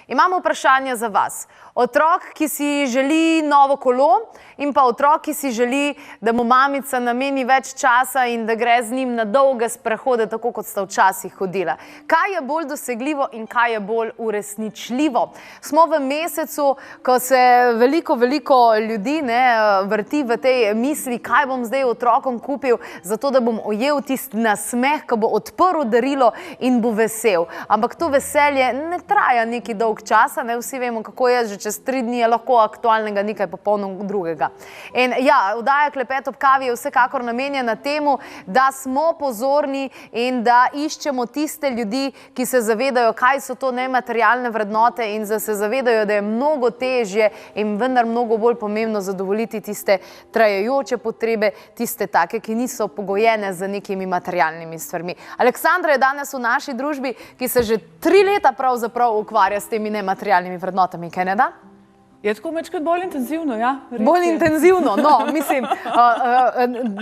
Imamo vprašanje za vas. Otrok, ki si želi novo kolo in pa otrok, ki si želi, da mu mamica nameni več časa in da gre z njim na dolge sprehode, tako kot sta včasih hodila. Kaj je bolj dosegljivo in kaj je bolj uresničljivo? Smo v mesecu, ko se veliko ljudi vrti v tej misli, kaj bom zdaj otrokom kupil, zato da bom ujel tisti nasmeh, ko bo odprl darilo in bo vesel. Ampak to veselje ne traja neki dolg časa, vsi vemo, kako je, že čez 3 dni je lahko aktualnega nekaj popolnoma drugega. In ja, vdaja Klepet ob kavi je vsekakor namenjena temu, da smo pozorni in da iščemo tiste ljudi, ki se zavedajo, kaj so to nematerialne vrednote in da se zavedajo, da je mnogo težje in vendar mnogo bolj pomembno zadovoljiti tiste trajajoče potrebe, tiste take, ki niso pogojene z nekimi materialnimi stvarmi. Aleksandra je danes v naši družbi, ki se že 3 leta pravzaprav ukvarja s temi nematerialnimi vrednotami, kaj ne da? Je tako večkrat bolj intenzivno, ja. Bolj intenzivno, no, mislim,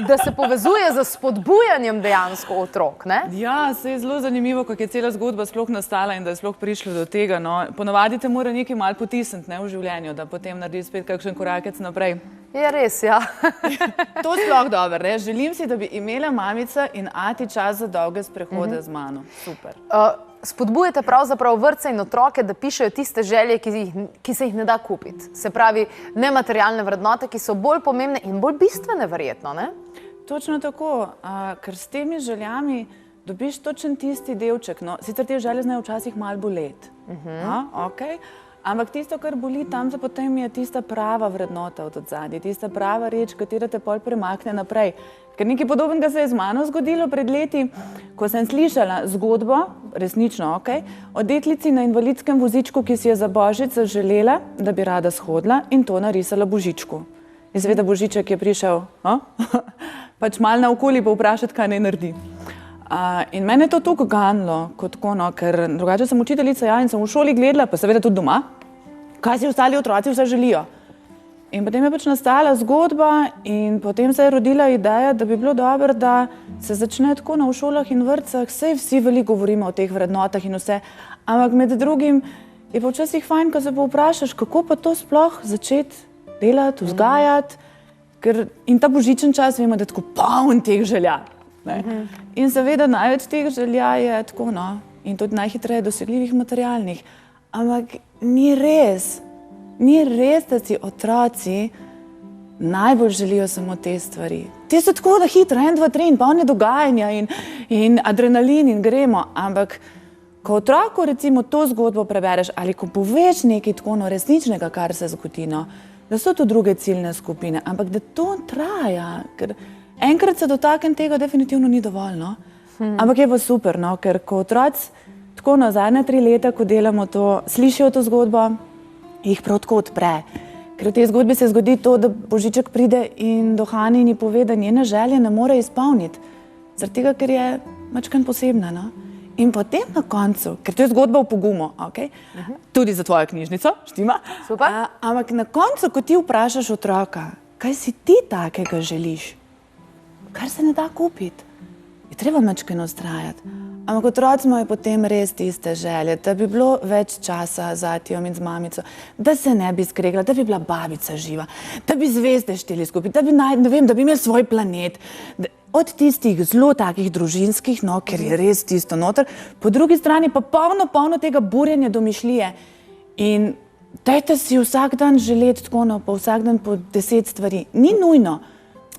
da se povezuje z spodbujanjem dejansko otrok, ne? Ja, se je zelo zanimivo, kako je cela zgodba sploh nastala in da je sploh prišlo do tega, no. Ponavadi te mora nekaj malo potisniti, v življenju, da potem naredi spet kakšen korakec naprej. Je res, ja. To sploh dobro, ne. Želim si, da bi imela mamica in ati čas za dolge sprehode z mano. Super. Spodbujate pravzaprav vrtce in otroke, da pišejo tiste želje, ki se jih ne da kupiti. Se pravi, nematerialne vrednote, ki so bolj pomembne in bolj bistvene verjetno, ne? Točno tako, ker s temi željami dobiš točen tisti delček. Sicer te želje znajo včasih malo boleti. Ampak tisto, kar boli tam, potem je tista prava vrednota od odzadaj, tista prava reč, katera te pol premakne naprej. Ker nekaj podobnega se je z mano zgodilo pred leti, ko sem slišala zgodbo, resnično, o deklici na invalidskem vozičku, ki si je za božič zaželela, da bi rada shodila in to narisala Božičku. In seveda Božiček je prišel pač malo naokoli pa vprašati, kaj naj naredi. In mene je to toliko ganilo, ker drugače sem učiteljica in sem v šoli gledala, pa seveda tudi doma, kaj si ostali otroci vse želijo. In potem je pač nastala zgodba in potem se je rodila ideja, da bi bilo dobro, da se začne tako v šolah in vrtcah, saj vsi veliko govorimo o teh vrednotah in vse, ampak med drugim je pa včasih fajn, ko se pa vprašaš, kako pa to sploh začeti delati, vzgajati, in ta božičen čas vemo, da je tako poln teh želja. In seveda največ teh želja je tako, in tudi najhitreje dosegljivih materialnih. Ampak ni res, da si otroci najbolj želijo samo te stvari. Te so tako da hitro, 1, 2, 3 in polne dogajanja in adrenalin in gremo, ampak ko otroku recimo to zgodbo prebereš ali ko poveš nekaj tako resničnega, kar se zgodi, da so to druge ciljne skupine, ampak da to traja, ker enkrat se dotaknem tega definitivno ni dovolj, ampak je pa super, ker ko otroci tako zadnja 3 leta, ko delamo to, slišijo to zgodbo, jih prav tako odpre. Ker v tej zgodbi se zgodi to, da Božiček pride in do Hani in ji pove, da njene želje ne more izpolniti. Zaradi tega, ker je majčkeno posebna. In potem na koncu, ker to je zgodba o pogumu, tudi za tvojo knjižnico, štima. Super. Ampak na koncu, ko ti vprašaš otroka, kaj si ti takega želiš, kar se ne da kupiti, je treba majčkeno vztrajati. Ampak otroci imajo potem res tiste želje, da bi bilo več časa z atijom in z mamico, da se ne bi skregla, da bi bila babica živa, da bi zvezde šteli skupaj, da bi imeli svoj planet. Od tistih zelo takih družinskih, ker je res tisto noter, po drugi strani pa polno tega burjenja domišljije. In dajte si vsak dan želeti tako, pa vsak dan po 10 stvari. Ni nujno.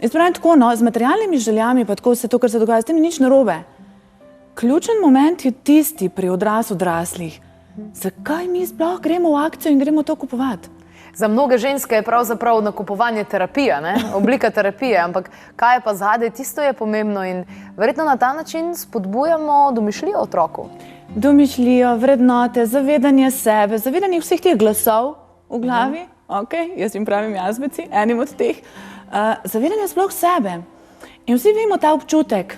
Jaz pravim tako, z materialnimi željami pa tako vse to, kar se dogaja, s tem ni nič narobe. Ključen moment je tisti pri odraslih. Zakaj mi sploh gremo v akcijo in gremo to kupovati? Za mnoge ženske je pravzaprav nakupovanje terapija, oblika terapije, ampak kaj je pa zadaj, tisto je pomembno in verjetno na ta način spodbujamo domišljijo otroku. Domišljijo, vrednote, zavedanje sebe, zavedanje vseh teh glasov v glavi, jaz jim pravim jazbeci, enim od teh, zavedanje sploh sebe. In vsi vemo ta občutek,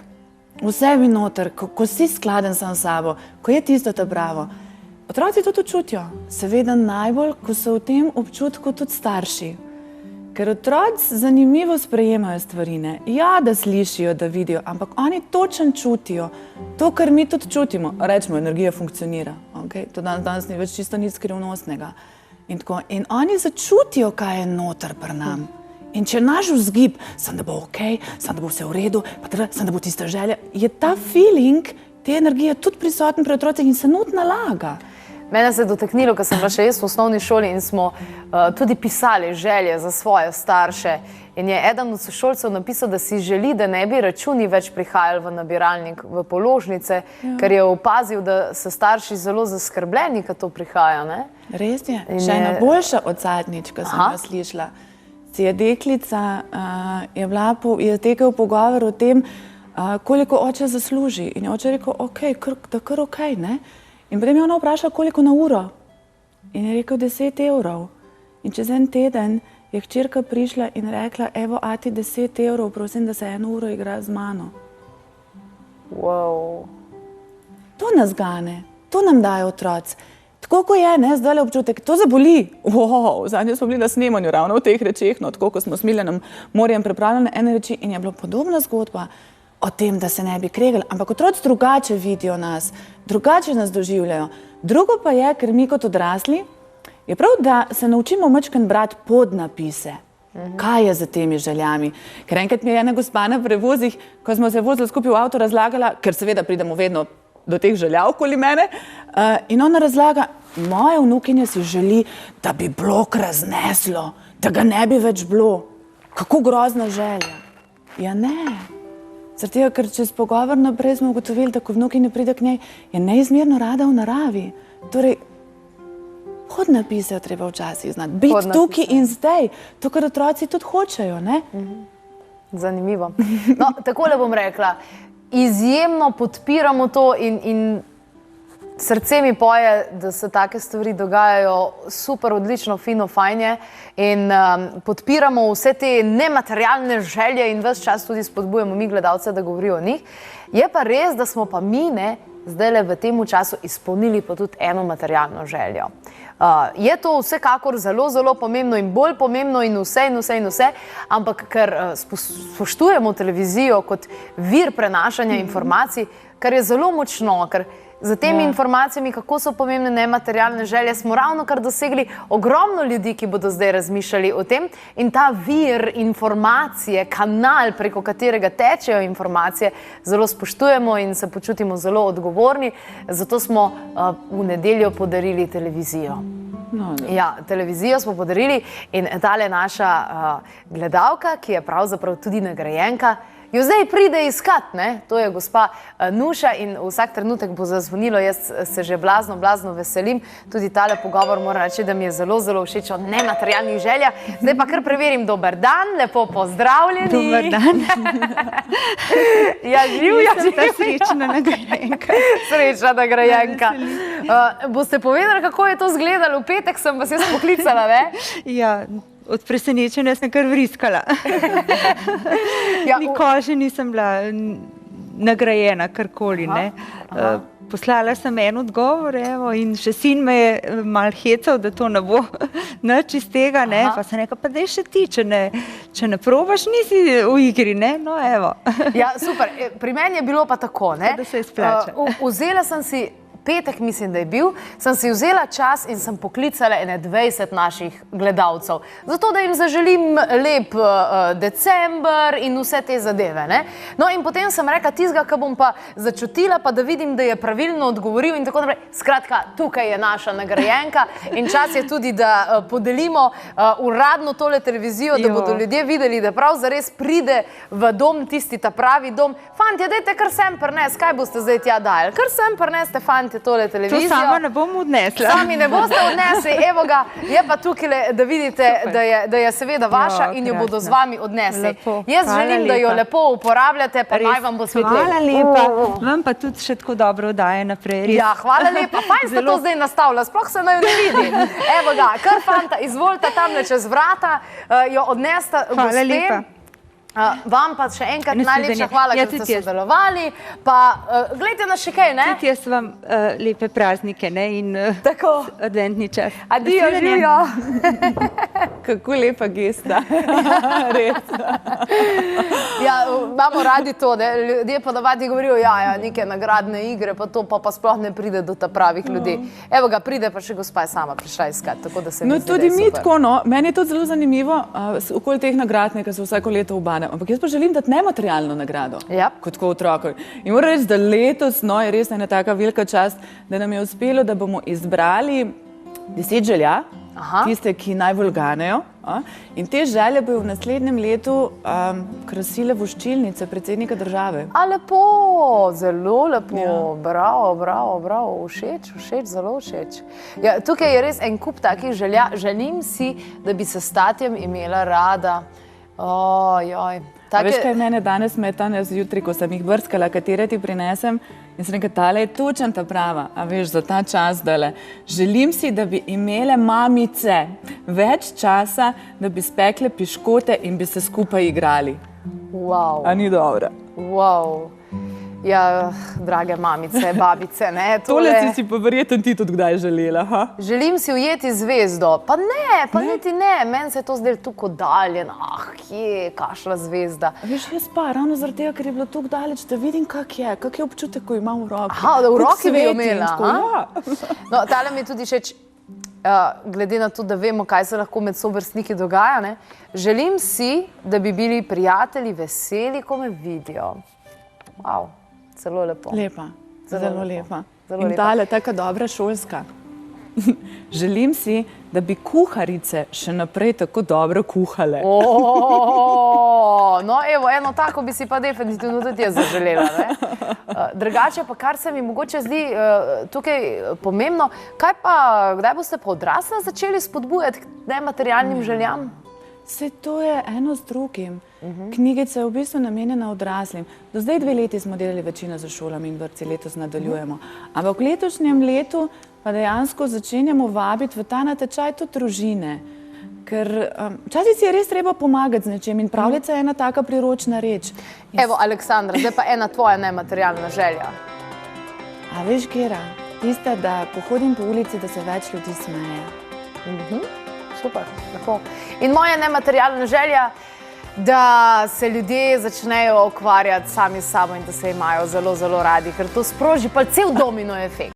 v sebi noter, ko si skladen sam s sabo, ko je tisto ta pravo. Otroci to tudi čutijo, seveda najbolj, ko so v tem občutku tudi starši. Ker otroci zanimivo sprejemajo stvarine. Ja, da slišijo, da vidijo, ampak oni točno čutijo to, kar mi tudi čutimo. Rečemo, energija funkcionira. Okay? To danes ni več čisto nič skrivnostnega. In oni začutijo, kaj je noter pri nam. In če naš vzgib, sem da bo ok, sem da bo vse v redu, sem da bo tista želja, je ta feeling, te energije tudi prisoten pri otrocih in se not nalaga. Mene se je dotaknilo, ker sem bila še jaz v osnovni šoli in smo tudi pisali želje za svoje starše. In je eden od sošolcev napisal, da si želi, da ne bi računi več prihajali v nabiralnik, v položnice, ker je opazil, da so starši zelo zaskrbljeni, ko to prihaja. Ne? Res je. Še ena boljša od zadnjič, ko sem jo slišala. Si je deklica, je tekel pogovor o tem, koliko oče zasluži. In je oče rekel, da kar ok, ne? In potem je ona vprašala, koliko na uro. In je rekel 10 evrov. In čez en teden je hčerka prišla in rekla, evo, ati 10 evrov, prosim, da se 1 uro igra z mano. Wow. To nas gane, to nam dajo otroci. Tako, ko je, ne, zdaj le občutek, to zaboli. Wow, zadnje smo bili na snemanju ravno v teh rečeh, no, tako, ko smo s Miljanom Morjem pripravljali ene reči in je bila podobna zgodba o tem, da se ne bi kregali, ampak otroci drugače vidijo nas, drugače nas doživljajo. Drugo pa je, ker mi kot odrasli, je prav, da se naučimo majčkeno brati podnapise. Kaj je za temi željami? Ker enkrat mi je ena gospa na prevozih, ko smo se vozili skupaj v avto, razlagala, ker seveda pridemo vedno do teh želja okoli mene, in ona razlaga, moja vnukinja si želi, da bi blok razneslo, da ga ne bi več bilo. Kako grozna želja. Ja ne. Zaradi tega, ker čez pogovor naprej smo ugotovili, da ko vnukinja pride k njej, je neizmerno rada v naravi. Torej, podnapise je treba včasih znati. Biti tukaj in zdaj. To, kar otroci tudi hočejo, ne? Zanimivo. No, takole bom rekla. Izjemno podpiramo to in srce mi poje, da se take stvari dogajajo super, odlično, fino, fajnje in podpiramo vse te nematerialne želje in ves čas tudi spodbujamo mi gledalce, da govorijo o njih. Je pa res, da smo pa mi zdajle v tem času izpolnili pa tudi eno materialno željo. Je to vsekakor zelo, zelo pomembno in bolj pomembno in vse, ampak ker spoštujemo televizijo kot vir prenašanja informacij, kar je zelo močno, ker za temi informacijami, kako so pomembne nematerialne želje, smo ravno kar dosegli ogromno ljudi, ki bodo zdaj razmišljali o tem in ta vir informacije, kanal, preko katerega tečejo informacije, zelo spoštujemo in se počutimo zelo odgovorni, zato smo v nedeljo podarili televizijo. Ja, televizijo smo podarili in tale naša gledalka, ki je pravzaprav tudi nagrajenka, jo zdaj pride iskat, ne? To je gospa Nuša in vsak trenutek bo zazvonilo, jaz se že blazno veselim. Tudi tale pogovor moram reči, da mi je zelo, zelo všeč o nematerialnih željah. Zdaj pa kar preverim, dober dan, lepo pozdravljeni. Dober dan. Ja, živja. Sem ta srečna nagrajenka. Srečna nagrajenka. Boste povedali, kako je to izgledalo? V petek sem vas jaz poklicala, ne? Ja, od presenečenja sem kar vriskala. Nikoli že nisem bila nagrajena karkoli, ne. Poslala sem en odgovor, evo, in še sin me je mal hecal, da to ne bo nič iz tega, ne. Pa sem rekla, pa daj še ti, če ne probaš, nisi v igri, ne. No, evo. Ja, super. Pri meni je bilo pa tako, ne. Da se izplača. Vzela sem si petek, mislim, da je bil, sem si vzela čas in sem poklicala 20 naših gledalcev. Zato, da jim zaželim lep december in vse te zadeve, ne. No in potem sem rekla, tizga, ko bom pa začutila, pa da vidim, da je pravilno odgovoril in tako naprej. Skratka, tukaj je naša nagrajenka in čas je tudi, da podelimo uradno tole televizijo, da bodo ljudje videli, da prav zares pride v dom, tisti ta pravi dom. Fantje, dajte kar sem prnes, kaj boste zdaj tja dajali? Kar sem prneste, fantje, tole televizijo. To sama ne bom odnesla. Sami ne boste odnesli, evo ga, je pa tukaj, da vidite, da je seveda vaša in jo bodo z vami odnesli. Jaz želim, da jo lepo uporabljate, pa naj vam bo svetlevo. Hvala lepa, vam pa tudi še tako dobro oddaje naprej. Ja, hvala lepa, fajn ste to zdaj nastavila, sploh se naj ne vidi. Evo ga, kar fanta, izvolite tamle čez vrata, jo odnesta gospe. Hvala lepa. Vam pa še enkrat najlepša hvala, ker ste sodelovali. Pa gledajte nas še kaj, ne? Tudi jaz vam lepe praznike, ne, in adventni čas. Adijo, živijo. Kako lepa gesta. Res. Ja, imamo radi to, da ljudje pa navadi govorijo, ja, neke nagradne igre, pa to pa sploh ne pride do ta pravih ljudi. Evo ga, pride pa še gospa je sama prišla iskat, tako da se mi zdi, Tudi da je mi super. tako, no. Meni je to zelo zanimivo, okoli teh nagrad, ki se vsako leto ubanem. Ampak jaz pa želim dati nematerialno nagrado, Ja. kot tako otrokom. In moram reči, da letos, no, je res ena taka velika čast, da nam je uspelo, da bomo izbrali 10 želja, tiste, ki najbolj ganejo. In te želje bojo v naslednjem letu krasile voščilnice predsednika države. A lepo, zelo lepo, ja. Bravo, všeč, zelo všeč. Ja, tukaj je res en kup takih želja. Želim si, da bi se s tatjem imela rada. Veš, kaj mene danes metane zjutraj, ko sem jih brskala, katere ti prinesem, in sem rekla, tale je točen ta prava, a veš, za ta čas dale. Želim si, da bi imele mamice več časa, da bi spekle piškote in bi se skupaj igrali. Wow. A ni dobro? Wow. Ja, drage mamice, babice, ne? Tole si pa verjetno ti tudi kdaj želela, ha? Želim si ujeti zvezdo. Pa ne, niti ne. Meni se je to zdelo tako daljen. Kje, kašla zvezda. Veš, jaz pa, ravno zaradi tega, ker je bilo tako daleč, da vidim, kak je občutek, ko imam v roki. Da v roki bi jo imela. Ja. No, tale mi je tudi všeč, glede na to, da vemo, kaj se lahko med sovrstniki dogaja, ne? Želim si, da bi bili prijatelji veseli, ko me vidijo. Wow. Zelo lepo. Lepa, zelo lepa. Zelo in tale taka dobra šolska. Želim si, da bi kuharice še naprej tako dobro kuhale. No, evo, eno tako bi si pa definitivno tudi jaz zaželela. Drugače pa, kar se mi mogoče zdi tukaj pomembno, kdaj boste pa odrasla začeli spodbujati k nematerialnim željam? Saj to je eno z drugim. Knjigica je v bistvu namenjena odraslim. Do zdaj 2 leti smo delali večino za šolami in vrtci, letos nadaljujemo. Ampak v letošnjem letu pa dejansko začenjamo vabiti v ta natečaj tudi družine. Ker včasih si je res treba pomagati z nečem in pravljica je ena taka priročna reč. Evo, Aleksandra, zdaj pa ena tvoja nematerialna želja. A veš, Gera, tista, da ko hodim po ulici, da se več ljudi smeje. Super, lepo. In moja nematerialna želja, da se ljudje začnejo ukvarjati sami s sabo in da se imajo zelo, zelo radi, ker to sproži pa cel domino efekt.